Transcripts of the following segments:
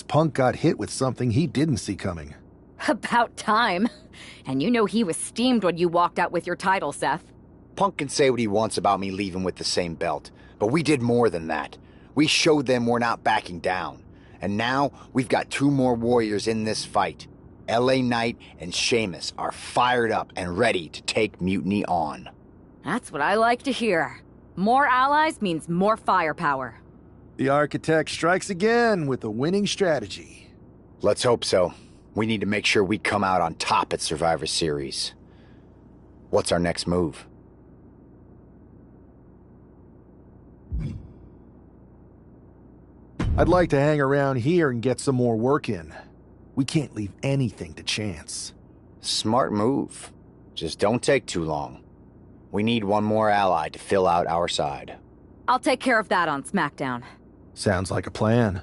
Punk got hit with something he didn't see coming. About time. And you know he was steamed when you walked out with your title, Seth. Punk can say what he wants about me leaving with the same belt, but we did more than that. We showed them we're not backing down. And now, we've got 2 more warriors in this fight. LA Knight and Sheamus are fired up and ready to take Mutiny on. That's what I like to hear. More allies means more firepower. The Architect strikes again with a winning strategy. Let's hope so. We need to make sure we come out on top at Survivor Series. What's our next move? I'd like to hang around here and get some more work in. We can't leave anything to chance. Smart move. Just don't take too long. We need one more ally to fill out our side. I'll take care of that on SmackDown. Sounds like a plan.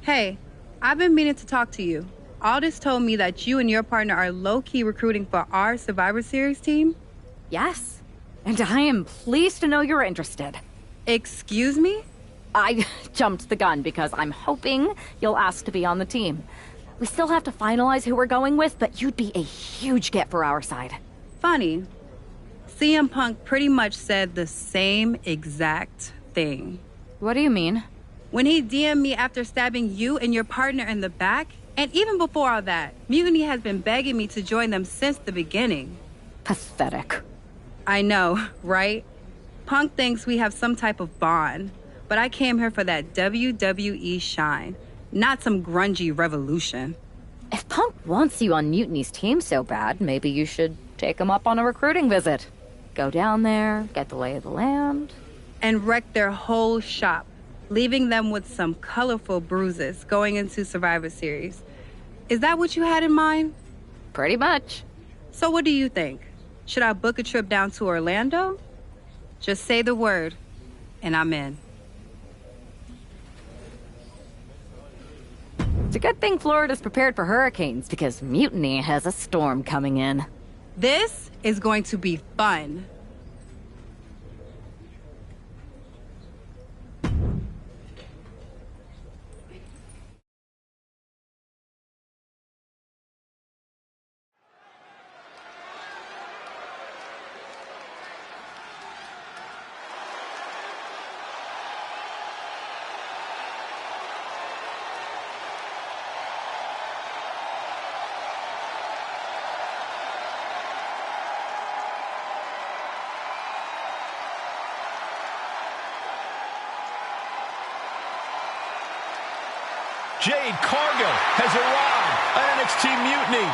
Hey, I've been meaning to talk to you. Aldous told me that you and your partner are low-key recruiting for our Survivor Series team. Yes. And I am pleased to know you're interested. Excuse me? I jumped the gun because I'm hoping you'll ask to be on the team. We still have to finalize who we're going with, but you'd be a huge get for our side. Funny. CM Punk pretty much said the same exact thing. What do you mean? When he DM'd me after stabbing you and your partner in the back, and even before all that, Mutiny has been begging me to join them since the beginning. Pathetic. I know, right? Punk thinks we have some type of bond, but I came here for that WWE shine, not some grungy revolution. If Punk wants you on Mutiny's team so bad, maybe you should take him up on a recruiting visit. Go down there, get the lay of the land. And wreck their whole shop, leaving them with some colorful bruises going into Survivor Series. Is that what you had in mind? Pretty much. So what do you think? Should I book a trip down to Orlando? Just say the word, and I'm in. It's a good thing Florida's prepared for hurricanes, because Mutiny has a storm coming in. This is going to be fun. Jade Cargill has arrived on NXT Mutiny.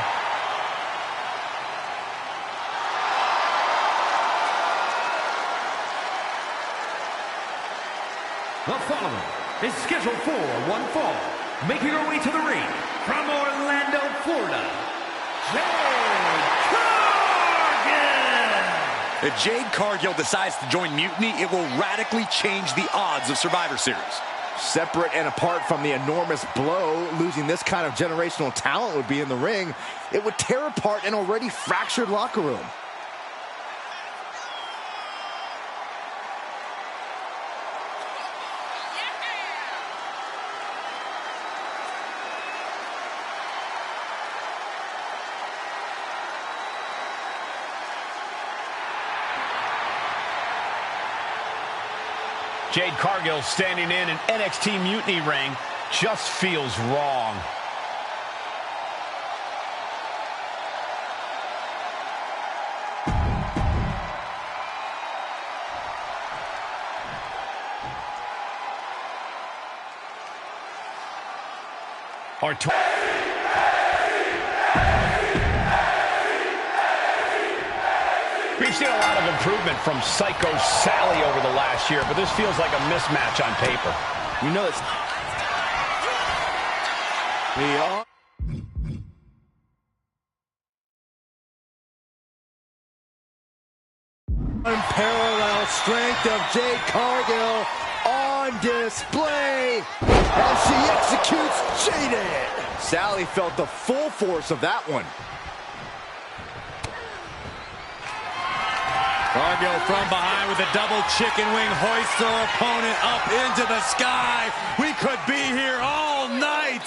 The following is scheduled for one fall, making her way to the ring from Orlando, Florida, Jade Cargill! If Jade Cargill decides to join Mutiny, it will radically change the odds of Survivor Series. Separate and apart from the enormous blow losing this kind of generational talent would be in the ring, it would tear apart an already fractured locker room. Jade Cargill standing in an NXT Mutiny ring just feels wrong. We've seen a lot of improvement from Psycho Sally over the last year, but this feels like a mismatch on paper. You know it's... Unparalleled strength of Jade Cargill on display as she executes Jaded. Sally felt the full force of that one. Cargill from behind with a double chicken wing, hoists her opponent up into the sky. We could be here all night.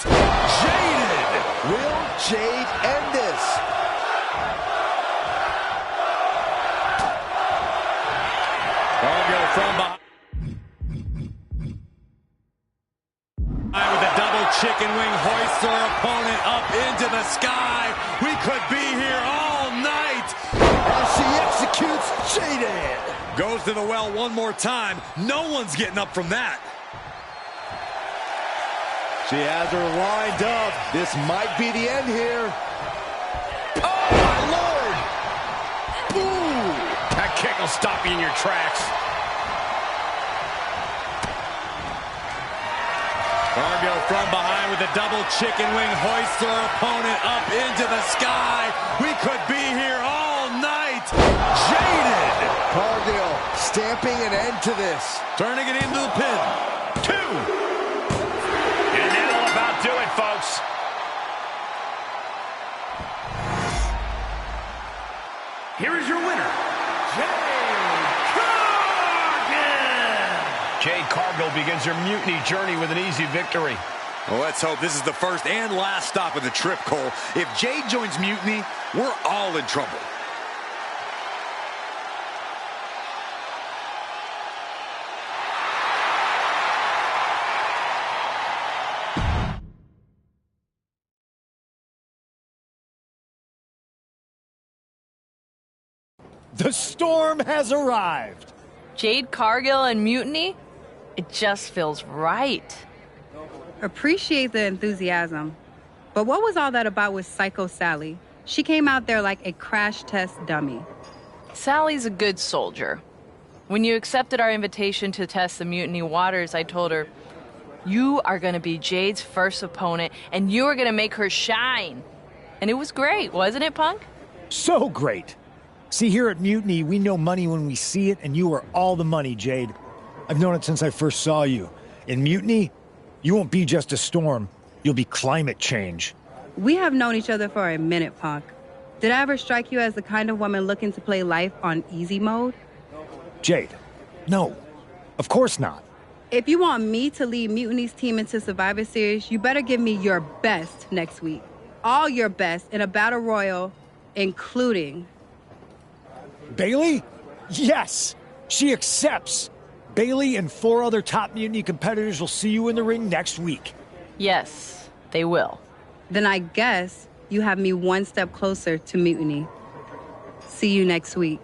Jaded. Will Jade end this? Cargill from behind with a double chicken wing, hoists her opponent up into the sky. We could be here all night. As she executes Jaded. Goes to the well one more time. No one's getting up from that. She has her lined up. This might be the end here. Oh, my Lord! Ooh! That kick will stop you in your tracks. Cargill from behind with a double chicken wing, hoists her opponent up into the sky. We could be here all night. Jaded! Cargill stamping an end to this. Turning it into the pin. 2. And that'll about do it, folks. Here is your winner, Jade Cargill! Jade Cargill begins her Mutiny journey with an easy victory. Well, let's hope this is the first and last stop of the trip, Cole. If Jade joins Mutiny, we're all in trouble. The storm has arrived. Jade Cargill and Mutiny? It just feels right. Appreciate the enthusiasm. But what was all that about with Psycho Sally? She came out there like a crash test dummy. Sally's a good soldier. When you accepted our invitation to test the Mutiny waters, I told her, you are going to be Jade's first opponent, and you are going to make her shine. And it was great, wasn't it, Punk? So great. See, here at Mutiny, we know money when we see it, and you are all the money, Jade. I've known it since I first saw you. In Mutiny, you won't be just a storm. You'll be climate change. We have known each other for a minute, Punk. Did I ever strike you as the kind of woman looking to play life on easy mode? Jade, no. Of course not. If you want me to lead Mutiny's team into Survivor Series, you better give me your best next week. All your best in a battle royal, including... Bailey? Yes! She accepts! Bailey and 4 other top Mutiny competitors will see you in the ring next week. Yes, they will. Then I guess you have me one step closer to Mutiny. See you next week.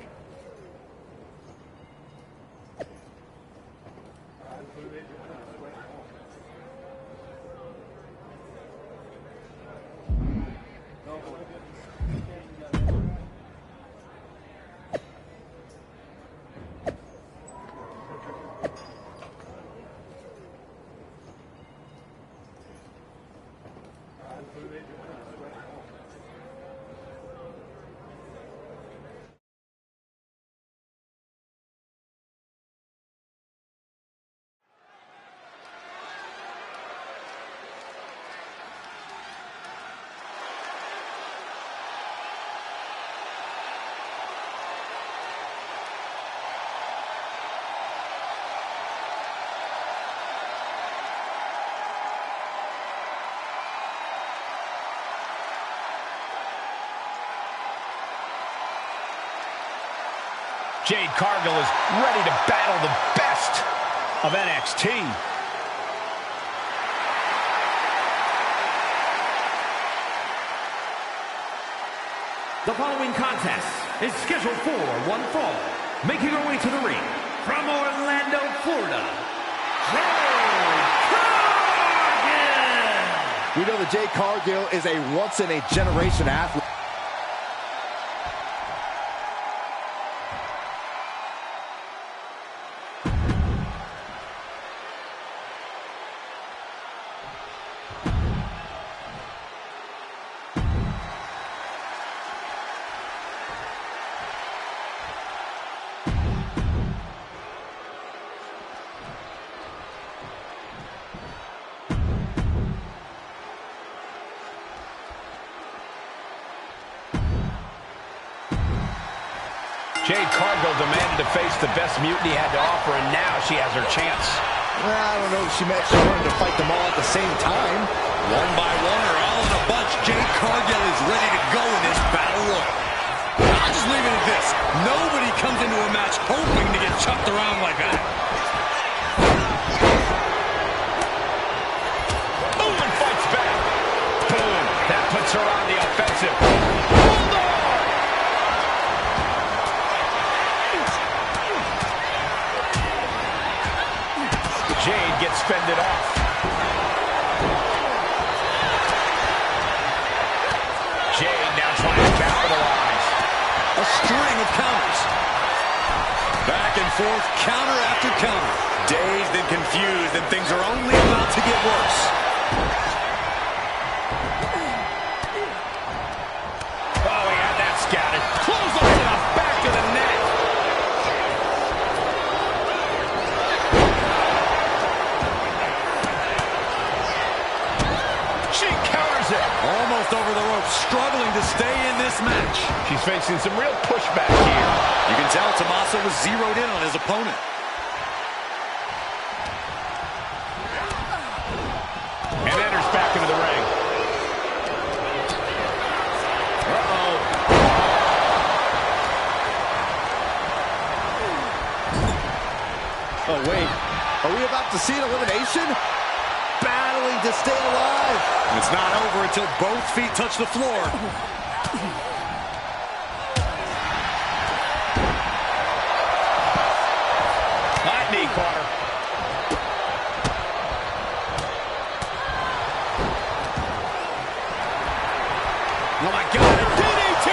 Jade Cargill is ready to battle the best of NXT. The following contest is scheduled for one fall. Making her way to the ring from Orlando, Florida, Jade Cargill! We know that Jade Cargill is a once-in-a-generation athlete. Jade Cargill demanded to face the best Mutiny had to offer, and now she has her chance. Well, I don't know if she meant she wanted to fight them all at the same time. One by one or all in a bunch, Jade Cargill is ready to go in this battle royal. I'll just leave it at this. Nobody comes into a match hoping to get chucked around like that. Boom, and fights back. Boom, that puts her on the offensive. Jade gets fended off. Jade now trying to capitalize. A string of counters. Back and forth, counter after counter. Dazed and confused, and things are only about to get worse. Oh, he had that scouted. Close on to the back of the net. She counters it. Almost over the rope, struggling to stay in this match. She's facing some real pushback here. You can tell Tommaso was zeroed in on his opponent. And enters back into the ring. Uh-oh. Oh, wait. Are we about to see an elimination? Battling to stay alive. It's not over until both feet touch the floor. Hot knee corner. Oh my God, a DDT!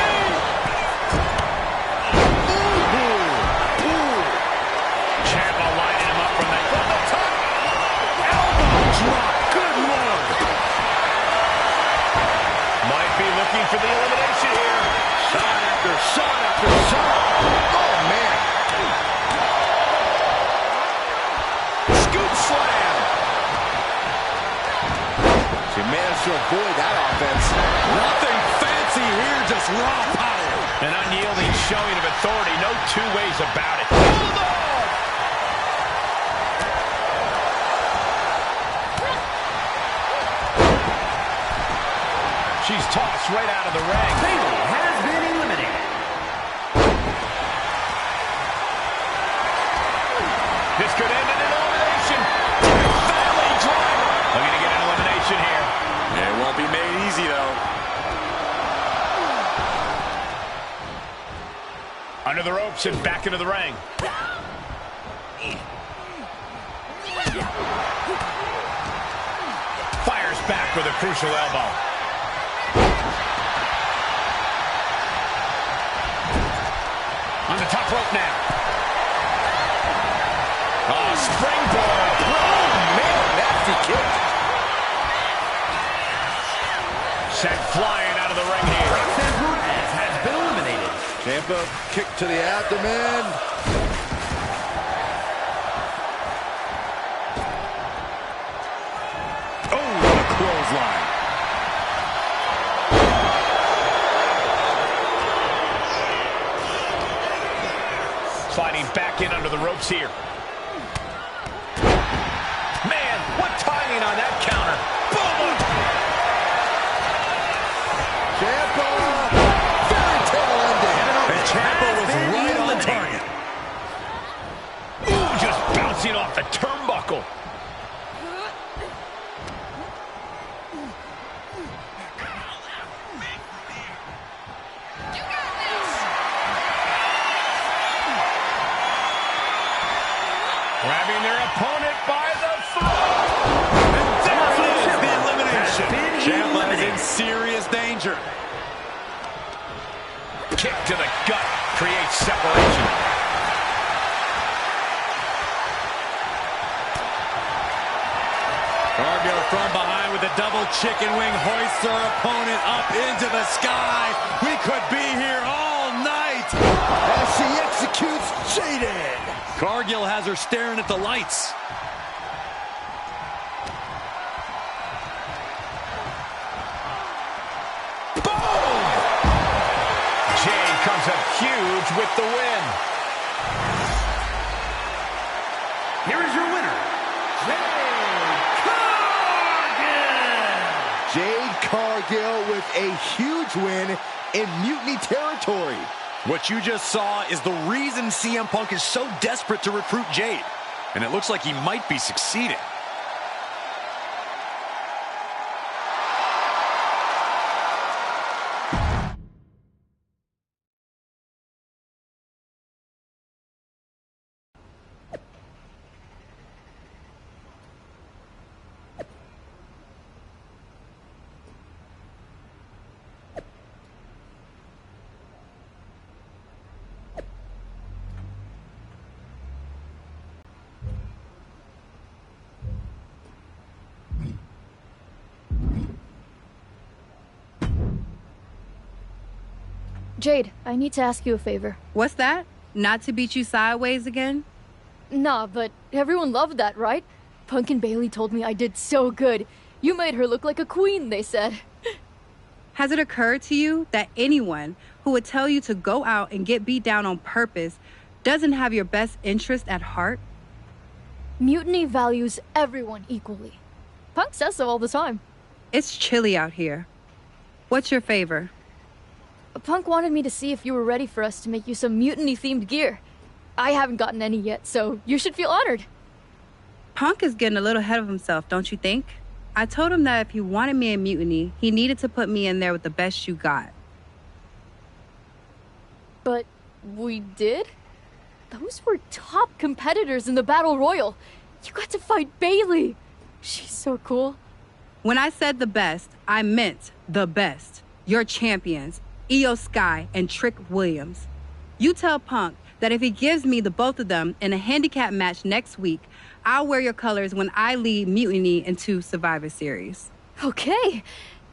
Ciampa lining him up from the top. Elbow drop. Good Lord. Might be looking for the elimination here. Shot after shot after shot. Oh, man. Scoop slam. She managed to avoid that offense. Nothing fancy here, just raw power. An unyielding showing of authority. No two ways about it. She's tossed right out of the ring. Bayley has been eliminated. This could end in an elimination. Valley driver. Looking to get an elimination here. It won't be made easy, though. Under the ropes and back into the ring. Fires back with a crucial elbow. On the top rope now. Oh, springboard. Oh, man, nasty kick. Sent flying out of the ring here. Myrise has been eliminated. Ciampa kick to the abdomen. Oh, what a clothesline. Sliding back in under the ropes here. Man, what timing on that counter. Boom! Ciampa. Fairy tale ending. And Ciampa was right on target. danger. Kick to the gut creates separation. Cargill from behind with a double chicken wing, hoists her opponent up into the sky. We could be here all night. As she executes Jaded. Cargill has her staring at the lights. Boom! Jade comes up huge with the win. Here is your winner, Jade Cargill with a huge win in Mutiny territory. What you just saw is the reason CM Punk is so desperate to recruit Jade. And it looks like he might be succeeding. Jade, I need to ask you a favor. What's that? Not to beat you sideways again? Nah, but everyone loved that, right? Punk and Bailey told me I did so good. You made her look like a queen, they said. Has it occurred to you that anyone who would tell you to go out and get beat down on purpose doesn't have your best interest at heart? Mutiny values everyone equally. Punk says so all the time. It's chilly out here. What's your favor? Punk wanted me to see if you were ready for us to make you some Mutiny-themed gear. I haven't gotten any yet, so you should feel honored. Punk is getting a little ahead of himself, don't you think? I told him that if he wanted me in Mutiny, he needed to put me in there with the best you got. But we did? Those were top competitors in the Battle Royal. You got to fight Bailey. She's so cool. When I said the best, I meant the best. Your champions, Io Sky and Trick Williams. You tell Punk that if he gives me the both of them in a handicap match next week, I'll wear your colors when I lead Mutiny into Survivor Series. Okay.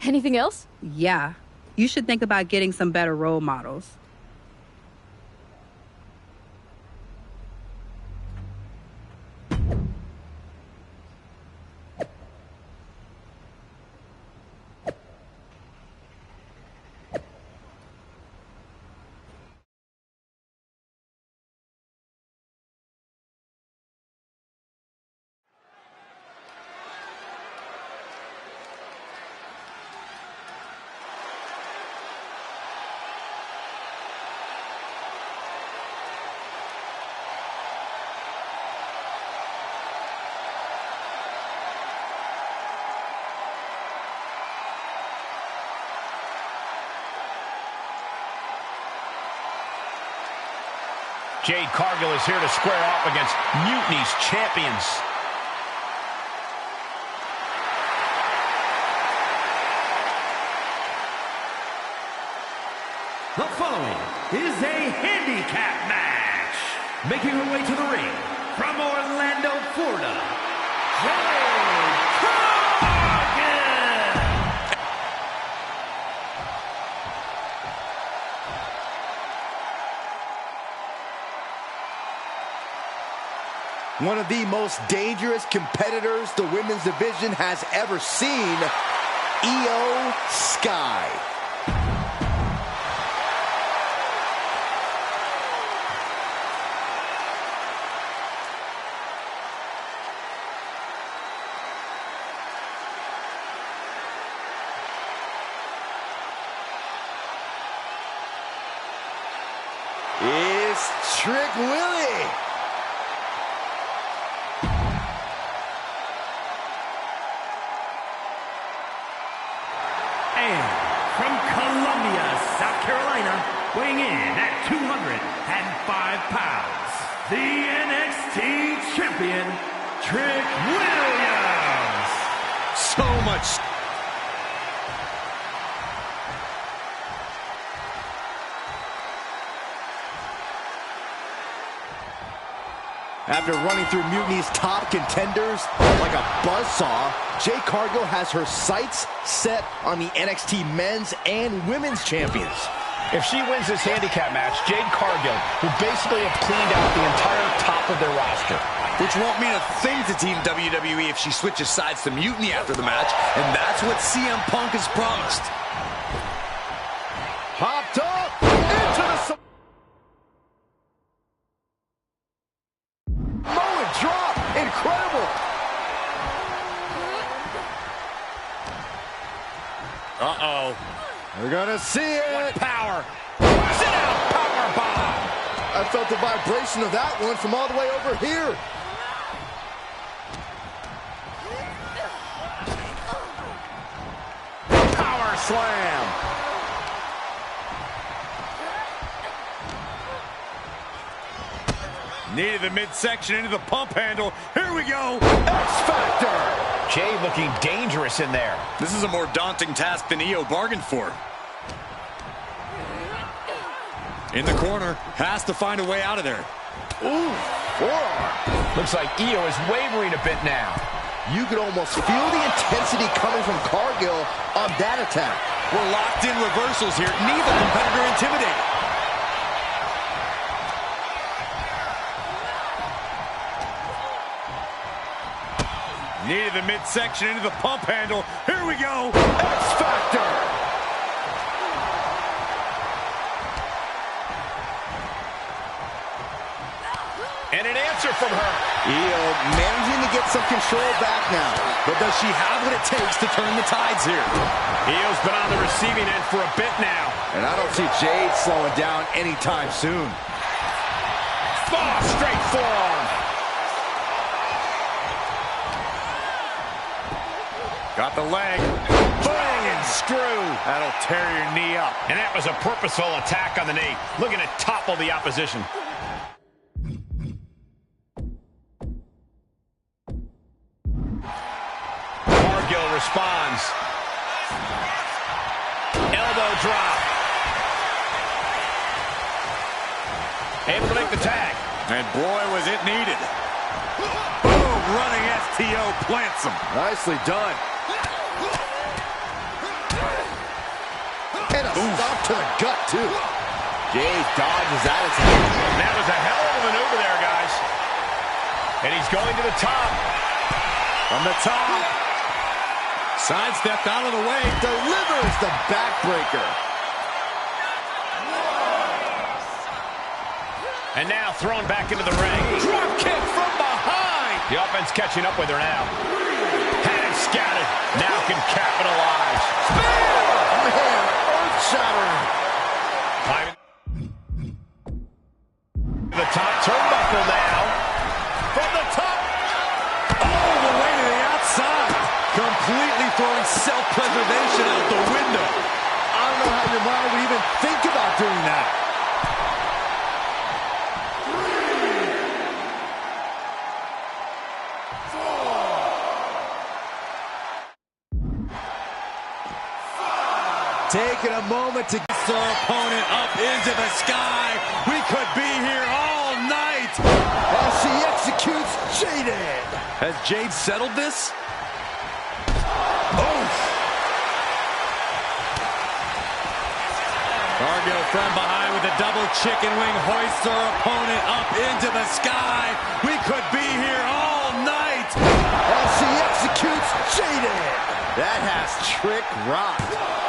Anything else? Yeah. You should think about getting some better role models. Jade Cargill is here to square off against Mutiny's champions. The following is a handicap match. Making her way to the ring from Orlando, Florida, Jade Cargill. One of the most dangerous competitors the women's division has ever seen, Io Sky. It's Trick Willie. And from Columbia, South Carolina, weighing in at 205 pounds, the NXT champion, Trick Williams. So much. After running through Mutiny's top contenders like a buzzsaw, Jade Cargill has her sights set on the NXT men's and women's champions. If she wins this handicap match, Jade Cargill will basically have cleaned out the entire top of their roster. Which won't mean a thing to Team WWE if she switches sides to Mutiny after the match, and that's what CM Punk has promised. Popped up into the... Moment drop! Incredible! Uh-oh. We're gonna see it! What power! Sit out! Power bomb! I felt the vibration of that one from all the way over here. Power slam! Needed the midsection into the pump handle. Here we go! X-Factor! Jade looking dangerous in there. This is a more daunting task than Io bargained for. In the corner, has to find a way out of there. Ooh, forearm. Looks like Io is wavering a bit now. You could almost feel the intensity coming from Cargill on that attack. We're locked in reversals here. Neither competitor intimidated. Needed the midsection into the pump handle. Here we go! X-Factor! And an answer from her. Io managing to get some control back now. But does she have what it takes to turn the tides here? Io's been on the receiving end for a bit now. And I don't see Jade slowing down anytime soon. Oh, straight forearm. Got the leg. Bang and screw. That'll tear your knee up. And that was a purposeful attack on the knee. Looking to topple the opposition. Cargill responds. Elbow drop. Able to make the tag. And boy, was it needed. Boom, running STO plants him. Nicely done. And a stop to the gut, too. Jade dodges that attack. That was a hell of a maneuver there, guys. And he's going to the top. From the top. Sidestepped out of the way. Delivers the backbreaker. And now thrown back into the ring. Drop kick from behind. The offense catching up with her now. Had it scouted. Now can capitalize. Spear! Man, earth-shattering. Climbing the top turnbuckle now. From the top. All the way to the outside. Completely throwing self-preservation out the window. I don't know how your mind would even think about doing that. Taking a moment to get our opponent up into the sky. We could be here all night. As she executes Jaded. Has Jade settled this? Oh! Cargill from behind with a double chicken wing hoists our opponent up into the sky. We could be here all night. As she executes Jaded. That has Trick rocked.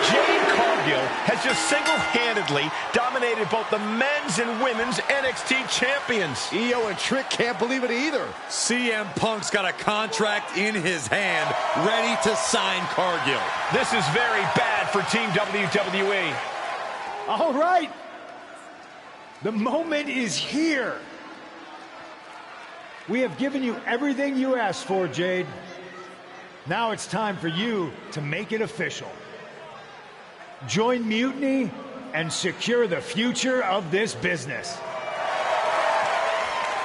Jade Cargill has just single-handedly dominated both the men's and women's NXT champions. Io and Trick can't believe it either. CM Punk's got a contract in his hand, ready to sign Cargill. This is very bad for Team WWE. All right. The moment is here. We have given you everything you asked for, Jade. Now it's time for you to make it official. Join Mutiny and secure the future of this business.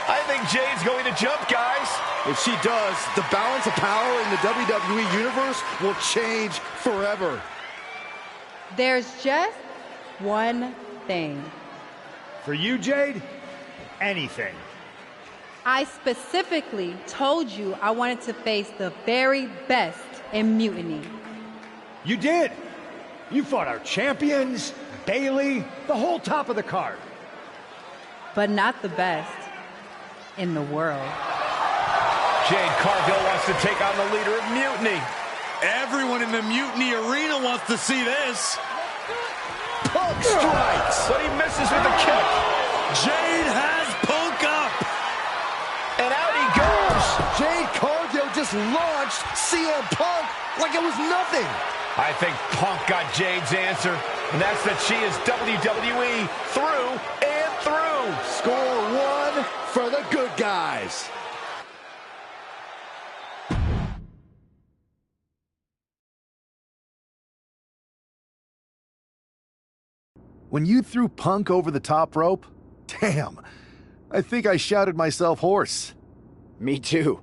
I think Jade's going to jump, guys. If she does, the balance of power in the WWE Universe will change forever. There's just one thing. For you, Jade, anything. I specifically told you I wanted to face the very best in Mutiny. You did. You fought our champions, Bailey, the whole top of the card. But not the best in the world. Jade Cargill wants to take on the leader of Mutiny. Everyone in the Mutiny arena wants to see this. Punk strikes, but he misses with a kick. Jade has Punk up. And out he goes. Jade Cargill just launched CM Punk like it was nothing. I think Punk got Jade's answer, and that's that she is WWE through and through. Score one for the good guys. When you threw Punk over the top rope, damn, I think I shouted myself hoarse. Me too.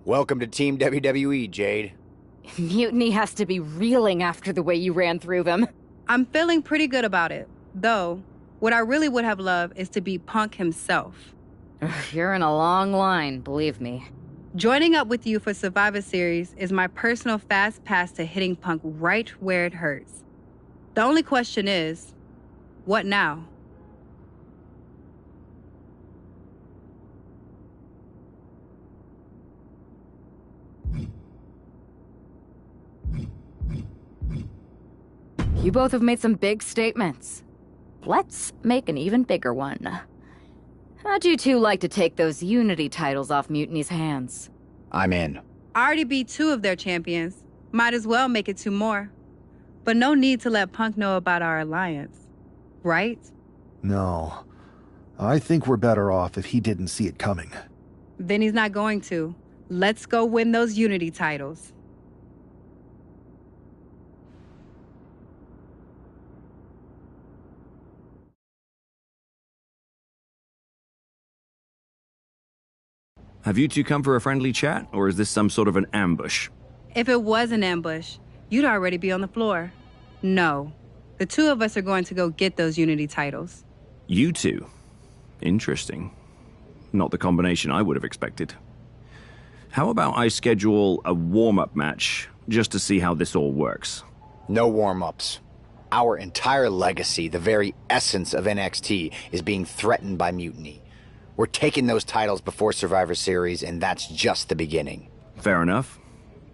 Welcome to Team WWE, Jade. Mutiny has to be reeling after the way you ran through them. I'm feeling pretty good about it. Though, what I really would have loved is to be Punk himself. You're in a long line, believe me. Joining up with you for Survivor Series is my personal fast pass to hitting Punk right where it hurts. The only question is, what now? You both have made some big statements. Let's make an even bigger one. How'd you two like to take those Unity titles off Mutiny's hands? I'm in. I already beat 2 of their champions. Might as well make it 2 more. But no need to let Punk know about our alliance. Right? No. I think we're better off if he didn't see it coming. Then he's not going to. Let's go win those Unity titles. Have you two come for a friendly chat, or is this some sort of an ambush? If it was an ambush, you'd already be on the floor. No. The 2 of us are going to go get those Unity titles. You two? Interesting. Not the combination I would have expected. How about I schedule a warm-up match, just to see how this all works? No warm-ups. Our entire legacy, the very essence of NXT, is being threatened by Mutiny. We're taking those titles before Survivor Series, and that's just the beginning. Fair enough.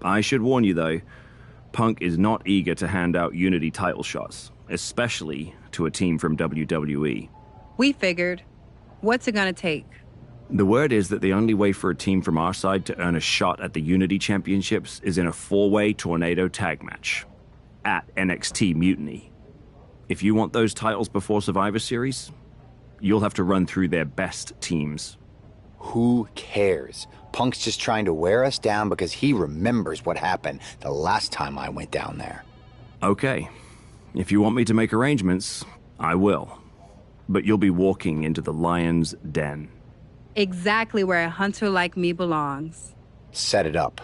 I should warn you, though, Punk is not eager to hand out Unity title shots, especially to a team from WWE. We figured. What's it gonna take? The word is that the only way for a team from our side to earn a shot at the Unity Championships is in a 4-way tornado tag match at NXT Mutiny. If you want those titles before Survivor Series, you'll have to run through their best teams. Who cares? Punk's just trying to wear us down because he remembers what happened the last time I went down there. Okay. If you want me to make arrangements, I will. But you'll be walking into the lion's den. Exactly where a hunter like me belongs. Set it up.